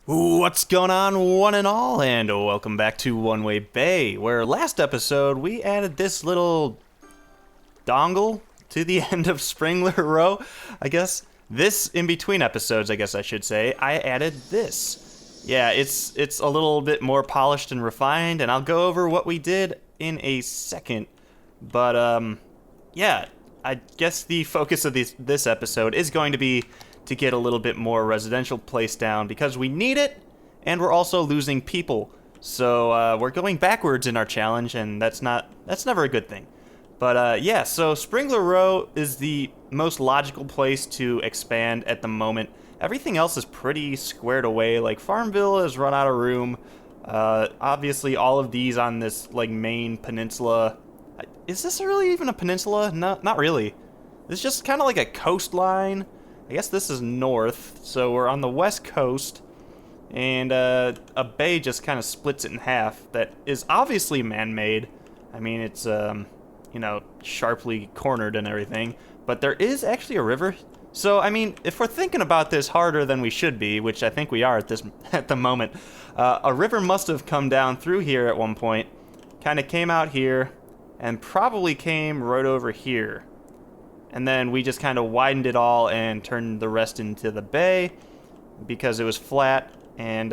What's going on, one and all, and welcome back to One Way Bay, where last episode we added this little dongle to the end of Springler Row. I guess this in between episodes, I guess I should say, I added this. Yeah, it's a little bit more polished and refined, and I'll go over what we did in a second. But yeah, I guess the focus of this episode is going to be to get a little bit more residential placed down because we need it, and we're also losing people. So we're going backwards in our challenge, and that's never a good thing. But yeah, so Springler Row is the most logical place to expand at the moment. Everything else is pretty squared away. Like Farmville has run out of room. Obviously, all of these on this like main peninsula. Is this really even a peninsula? No, not really. It's just kind of like a coastline. I guess this is north, so we're on the west coast, and a bay just kind of splits it in half. That is obviously man-made. I mean, it's sharply cornered and everything, but there is actually a river. So I mean, if we're thinking about this harder than we should be, which I think we are at the moment, a river must have come down through here at one point, kind of came out here, and probably came right over here. And then we just kind of widened it all and turned the rest into the bay because it was flat, and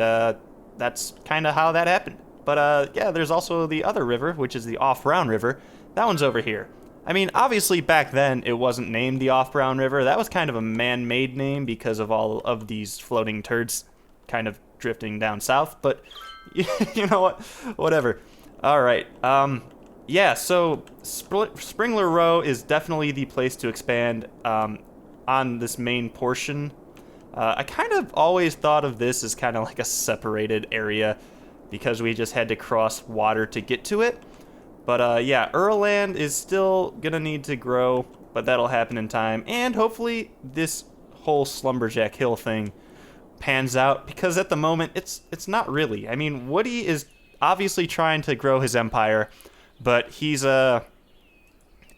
that's kind of how that happened. But yeah, there's also the other river, which is the Off-Brown River. That one's over here. I mean, obviously back then it wasn't named the Off-Brown River. That was kind of a man-made name because of all of these floating turds kind of drifting down south. But you know what? Whatever. All right. Yeah, so Springler Row is definitely the place to expand on this main portion. I kind of always thought of this as kind of like a separated area because we just had to cross water to get to it. But yeah, Earland is still gonna need to grow, but that'll happen in time. And hopefully this whole Slumberjack Hill thing pans out, because at the moment it's not really. I mean, Woody is obviously trying to grow his empire, but he's I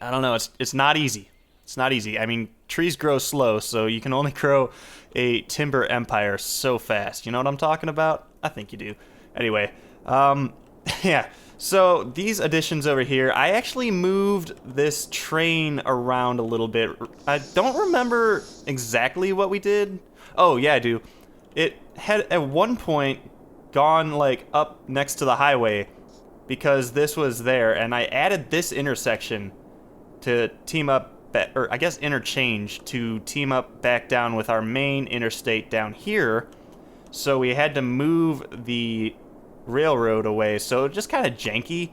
don't know, it's not easy. It's not easy. I mean, trees grow slow, so you can only grow a timber empire so fast. You know what I'm talking about? I think you do. Anyway, yeah. So these additions over here, I actually moved this train around a little bit. I don't remember exactly what we did. Oh, yeah, I do. It had at one point gone like up next to the highway, because this was there, and I added this intersection to team up, or I guess interchange, to team up back down with our main interstate down here. So we had to move the railroad away, so it just kind of janky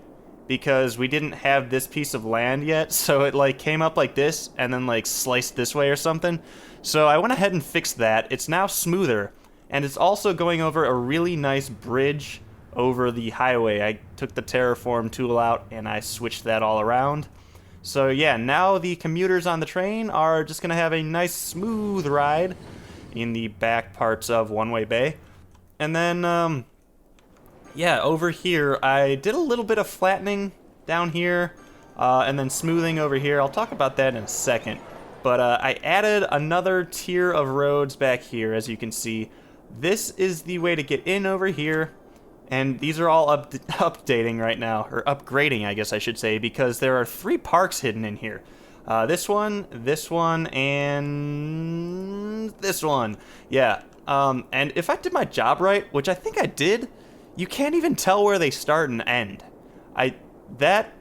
because we didn't have this piece of land yet, so it like came up like this and then like sliced this way or something. So I went ahead and fixed that. It's now smoother, and it's also going over a really nice bridge over the highway. I took the terraform tool out and I switched that all around. So yeah, now the commuters on the train are just gonna have a nice smooth ride in the back parts of One Way Bay. And then yeah, over here I did a little bit of flattening down here, and then smoothing over here. I'll talk about that in a second. But I added another tier of roads back here, as you can see. This is the way to get in over here. And these are all updating right now, or upgrading, I guess I should say, because there are 3 parks hidden in here. This one, and this one. Yeah, and if I did my job right, which I think I did, you can't even tell where they start and end. That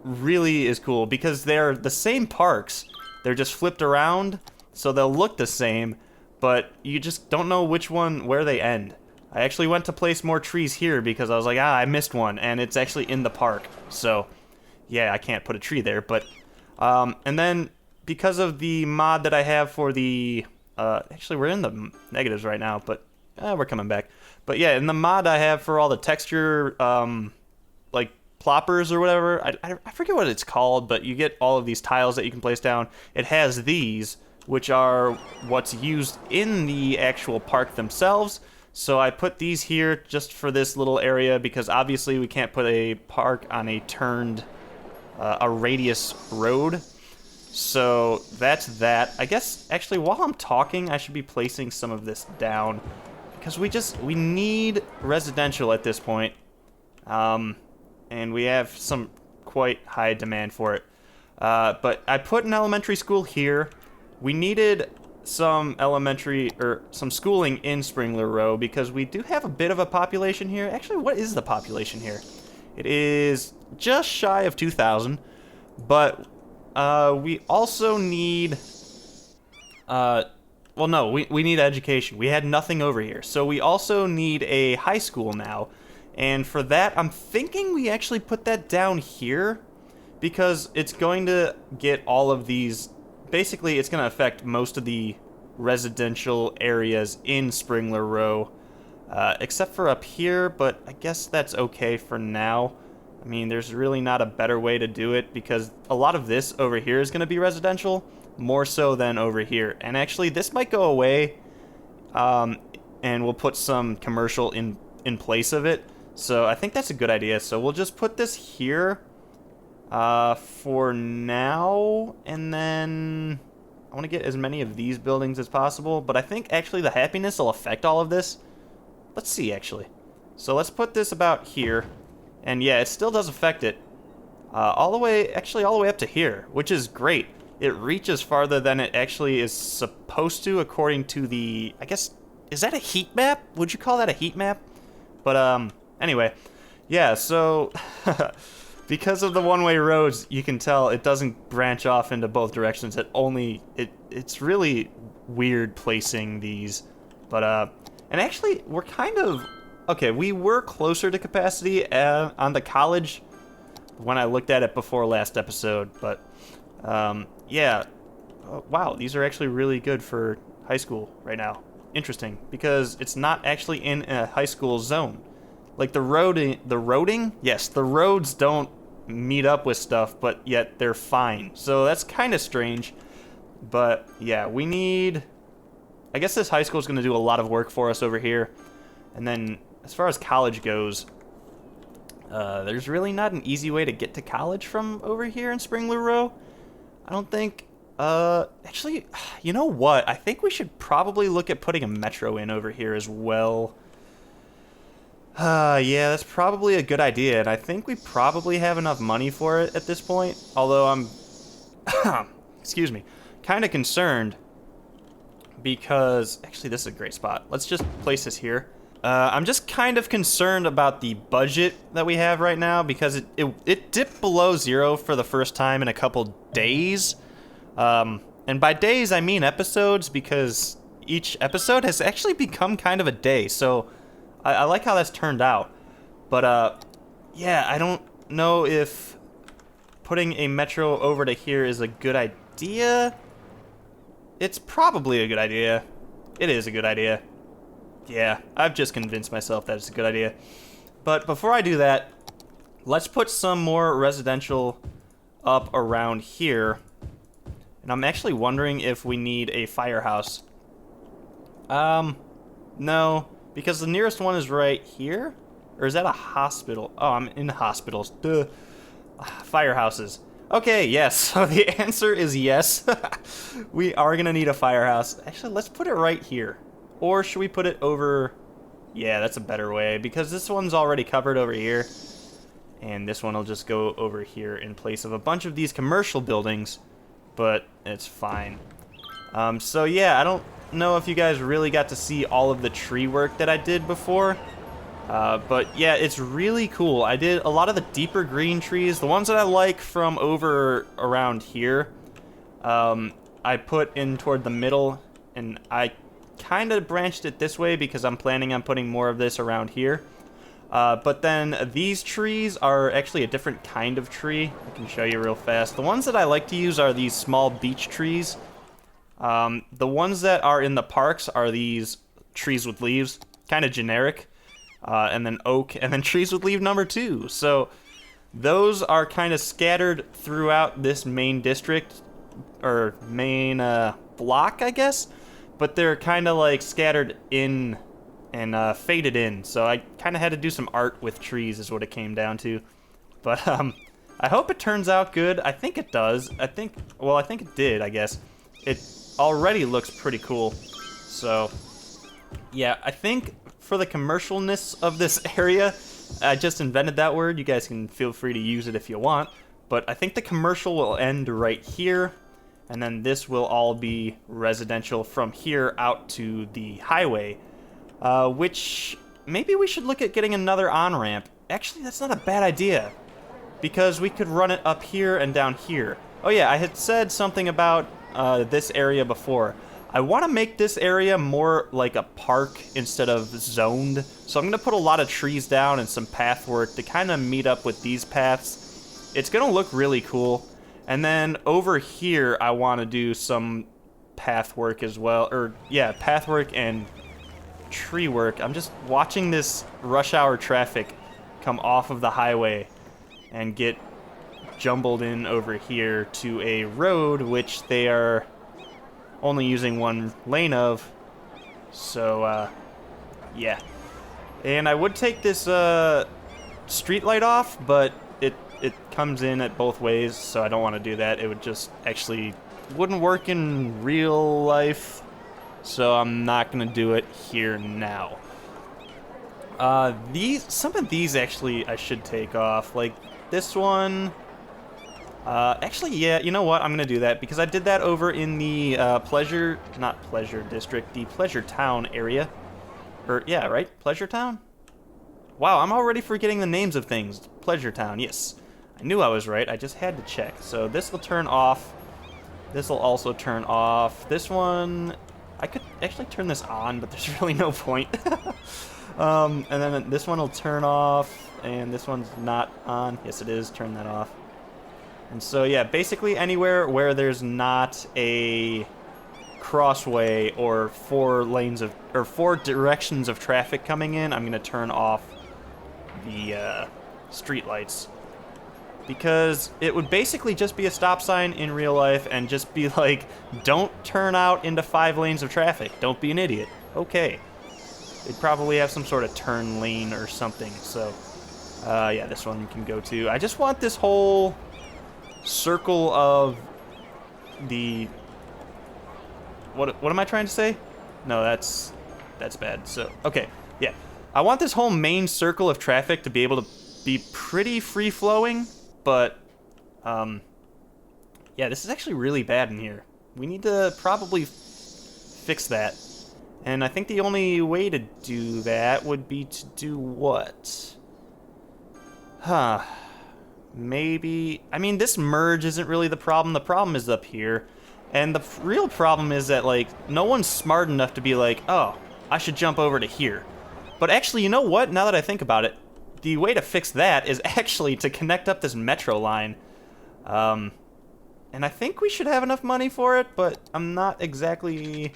really is cool, because they're the same parks. They're just flipped around, so they'll look the same, but you just don't know where they end. I actually went to place more trees here because I was like, I missed one, and it's actually in the park. So, yeah, I can't put a tree there. But, and then because of the mod that I have for the, actually we're in the negatives right now, but we're coming back. But yeah, in the mod I have for all the texture, like ploppers or whatever, I forget what it's called, but you get all of these tiles that you can place down. It has these, which are what's used in the actual park themselves. So I put these here just for this little area because obviously we can't put a park on a turned, a radius road. So that's that. I guess actually while I'm talking I should be placing some of this down because we need residential at this point. And we have some quite high demand for it. But I put an elementary school here. We needed some elementary or some schooling in Springler Row because we do have a bit of a population here. Actually, what is the population here? It is just shy of 2,000, but we also need well, no, we need education. We had nothing over here, so we also need a high school now. And for that, I'm thinking we actually put that down here because it's going to get all of these. Basically, it's going to affect most of the residential areas in Springler Row, except for up here, but I guess that's okay for now. I mean, there's really not a better way to do it because a lot of this over here is going to be residential, more so than over here. And actually, this might go away, and we'll put some commercial in place of it. So I think that's a good idea. So we'll just put this here for now, and then I want to get as many of these buildings as possible, but I think actually the happiness will affect all of this. Let's see, actually. So let's put this about here, and yeah, it still does affect it all the way up to here, which is great. It reaches farther than it actually is supposed to according to the, I guess, is that a heat map? Would you call that a heat map? But anyway, yeah, so because of the one-way roads, you can tell it doesn't branch off into both directions. It's really weird placing these. But and actually, we're kind of okay. We were closer to capacity on the college when I looked at it before last episode. But yeah, wow, these are actually really good for high school right now. Interesting, because it's not actually in a high school zone. Like the roading, yes, the roads don't meet up with stuff, but yet they're fine. So that's kind of strange. But yeah, we need, I guess this high school is going to do a lot of work for us over here. And then as far as college goes, there's really not an easy way to get to college from over here in Springler Row. I don't think. Actually, you know what? I think we should probably look at putting a metro in over here as well. Yeah, that's probably a good idea, and I think we probably have enough money for it at this point. Although I'm, excuse me, kind of concerned because, actually, this is a great spot. Let's just place this here. I'm just kind of concerned about the budget that we have right now because it dipped below zero for the first time in a couple days. And by days, I mean episodes because each episode has actually become kind of a day. So I like how that's turned out. But, yeah, I don't know if putting a metro over to here is a good idea. It's probably a good idea. It is a good idea. Yeah, I've just convinced myself that it's a good idea. But before I do that, let's put some more residential up around here. And I'm actually wondering if we need a firehouse. No, because the nearest one is right here. Or is that a hospital? Oh, I'm in hospitals. Duh. Firehouses. Okay, yes. So the answer is yes. We are going to need a firehouse. Actually, let's put it right here. Or should we put it over? Yeah, that's a better way because this one's already covered over here. And this one will just go over here in place of a bunch of these commercial buildings. But it's fine. So yeah, I don't know if you guys really got to see all of the tree work that I did before. But yeah, it's really cool. I did a lot of the deeper green trees. The ones that I like from over around here, I put in toward the middle. And I kind of branched it this way because I'm planning on putting more of this around here. But then these trees are actually a different kind of tree. I can show you real fast. The ones that I like to use are these small beech trees. The ones that are in the parks are these trees with leaves, kind of generic. And then oak, and then trees with leaf number 2. So those are kind of scattered throughout this main district, or main block, I guess. But they're kind of like scattered in and faded in. So I kind of had to do some art with trees is what it came down to. But I hope it turns out good. I think it does. I think it did, I guess. It already looks pretty cool. So Yeah, I think for the commercialness of this area, I just invented that word. You guys can feel free to use it if you want. But I think the commercial will end right here. And then this will all be residential from here out to the highway. Which maybe we should look at getting another on-ramp. Actually, that's not a bad idea, because we could run it up here and down here. Oh yeah, I had said something about this area before. I want to make this area more like a park instead of zoned. So I'm going to put a lot of trees down and some path work to kind of meet up with these paths. It's going to look really cool. And then over here, I want to do some path work as well. Or yeah, path work and tree work. I'm just watching this rush hour traffic come off of the highway and get jumbled in over here to a road which they are only using one lane of. So yeah, and I would take this street light off, but it comes in at both ways, so I don't want to do that. It would just actually wouldn't work in real life, so I'm not gonna do it here now. Some of these actually I should take off, like this one. Actually, yeah, you know what? I'm gonna do that because I did that over in the not Pleasure District, the Pleasure Town area. Or yeah, right? Pleasure Town? Wow, I'm already forgetting the names of things. Pleasure Town, yes. I knew I was right. I just had to check. So this will turn off. This will also turn off. This one, I could actually turn this on, but there's really no point. And then this one will turn off, and this one's not on. Yes, it is. Turn that off. And so, yeah, basically anywhere where there's not a crossway or four directions of traffic coming in, I'm going to turn off the street lights. Because it would basically just be a stop sign in real life and just be like, don't turn out into 5 lanes of traffic. Don't be an idiot. Okay. They'd probably have some sort of turn lane or something. So, yeah, this one can go too. I just want this whole circle of the... What am I trying to say? No, that's bad. So, okay. Yeah. I want this whole main circle of traffic to be able to be pretty free-flowing. But, yeah, this is actually really bad in here. We need to probably fix that. And I think the only way to do that would be to do what? Huh. Maybe... I mean, this merge isn't really the problem. The problem is up here. And the real problem is that, like, no one's smart enough to be like, oh, I should jump over to here. But actually, you know what? Now that I think about it, the way to fix that is actually to connect up this metro line. And I think we should have enough money for it, but I'm not exactly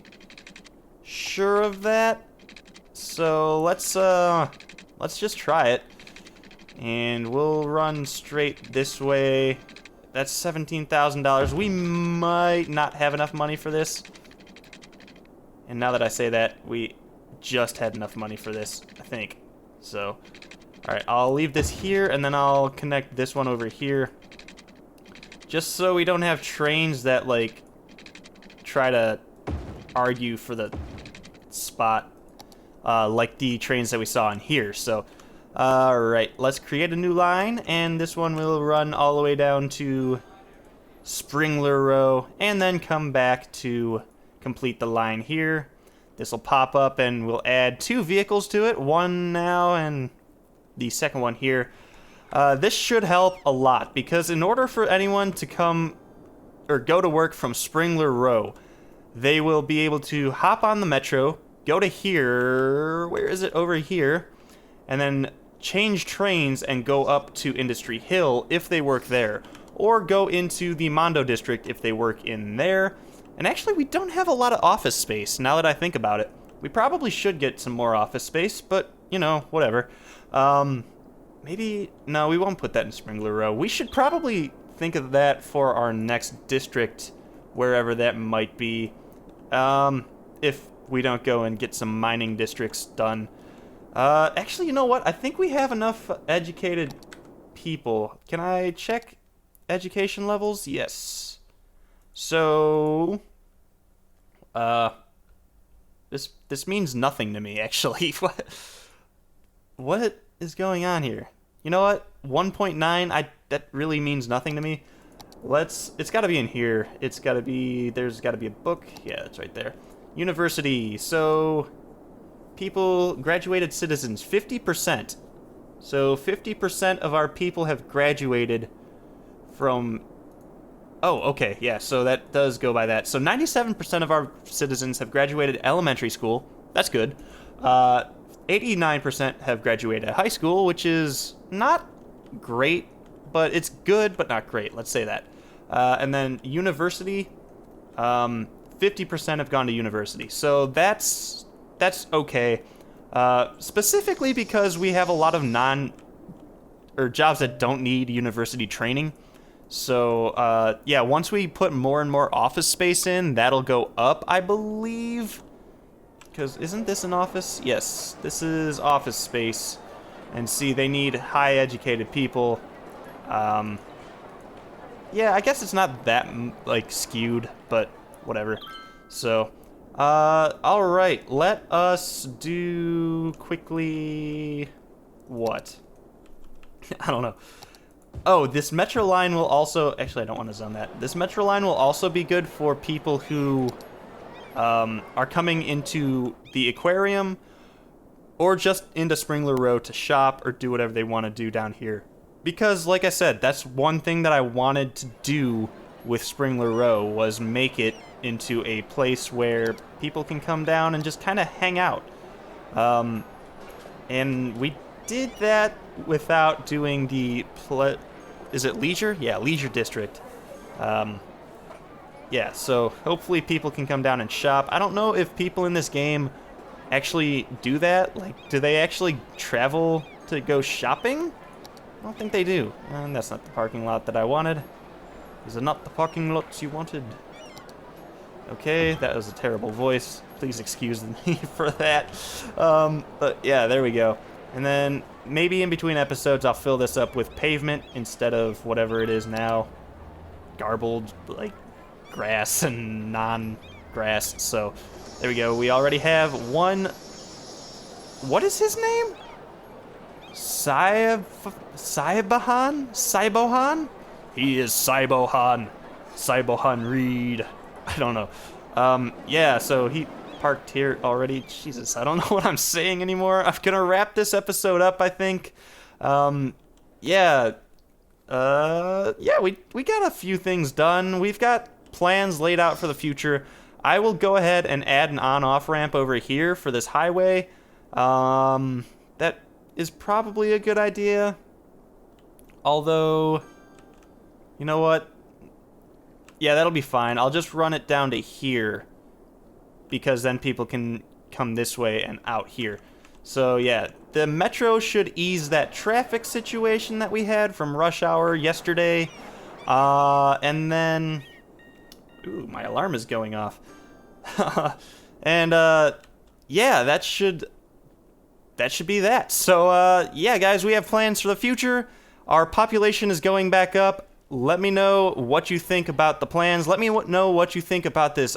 sure of that. So let's just try it. And we'll run straight this way. That's $17,000. We might not have enough money for this. And now that I say that, we just had enough money for this, I think. So... Alright, I'll leave this here, and then I'll connect this one over here. Just so we don't have trains that, like, try to argue for the spot, like the trains that we saw in here. So, alright, let's create a new line, and this one will run all the way down to Springler Row, and then come back to complete the line here. This will pop up, and we'll add 2 vehicles to it, one now, and... the second one here. This should help a lot, because in order for anyone to come or go to work from Springler Row, they will be able to hop on the metro, go to here, where is it, over here, and then change trains and go up to Industry Hill if they work there, or go into the Mondo District if they work in there. And actually, we don't have a lot of office space, now that I think about it. We probably should get some more office space, but, you know, whatever. Maybe... no, we won't put that in Springler Row. We should probably think of that for our next district, wherever that might be. If we don't go and get some mining districts done. Actually, you know what? I think we have enough educated people. Can I check education levels? Yes. So... This means nothing to me, actually. What is going on here? You know what? 1.9, that really means nothing to me. It's got to be in here. There's got to be a book. Yeah, it's right there. University. So, people, graduated citizens, 50%. So, 50% of our people have graduated from... Oh, okay, yeah, so that does go by that. So 97% of our citizens have graduated elementary school. That's good. 89% have graduated high school, which is not great, but it's good, but not great. Let's say that. And then university, 50% have gone to university. So that's okay. Specifically because we have a lot of jobs that don't need university training. So, yeah, once we put more and more office space in, that'll go up, I believe. Because isn't this an office? Yes, this is office space. And see, they need high educated people. Yeah, I guess it's not that, like, skewed, but whatever. So, alright, let us do quickly... What? I don't know. Oh, this metro line will also... Actually, I don't want to zone that. This metro line will also be good for people who are coming into the aquarium or just into Springler Row to shop or do whatever they want to do down here. Because, like I said, that's one thing that I wanted to do with Springler Row was make it into a place where people can come down and just kind of hang out. And we did that without doing the is it leisure? Yeah, leisure district. Yeah, so hopefully people can come down and shop. I don't know if people in this game actually do that. Like, do they actually travel to go shopping? I don't think they do. And that's not the parking lot that I wanted. Is it not the parking lot you wanted? Okay, that was a terrible voice. Please excuse me for that. But yeah, there we go. And then maybe in between episodes, I'll fill this up with pavement instead of whatever it is now. Garbled, like, grass and non-grass. So, there we go. We already have one... What is his name? Saibohan? He is Saibohan. Saibohan Reed. I don't know. Yeah, so he... parked here already. Jesus, I don't know what I'm saying anymore. I'm gonna wrap this episode up, I think. Yeah, we got a few things done. We've got plans laid out for the future. I will go ahead and add an on-off ramp over here for this highway. That is probably a good idea. Although, you know what? Yeah, that'll be fine. I'll just run it down to here, because then people can come this way and out here. So yeah, the metro should ease that traffic situation that we had from rush hour yesterday. And then... Ooh, my alarm is going off. And yeah, that should be that. So yeah, guys, we have plans for the future. Our population is going back up. Let me know what you think about the plans. Let me know what you think about this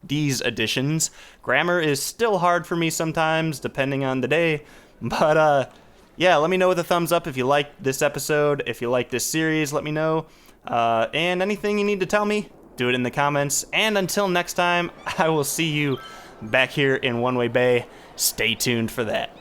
these additions. Grammar is still hard for me sometimes, depending on the day. But, yeah, let me know with a thumbs up if you like this episode. If you like this series, let me know. And anything you need to tell me, do it in the comments. And until next time, I will see you back here in One Way Bay. Stay tuned for that.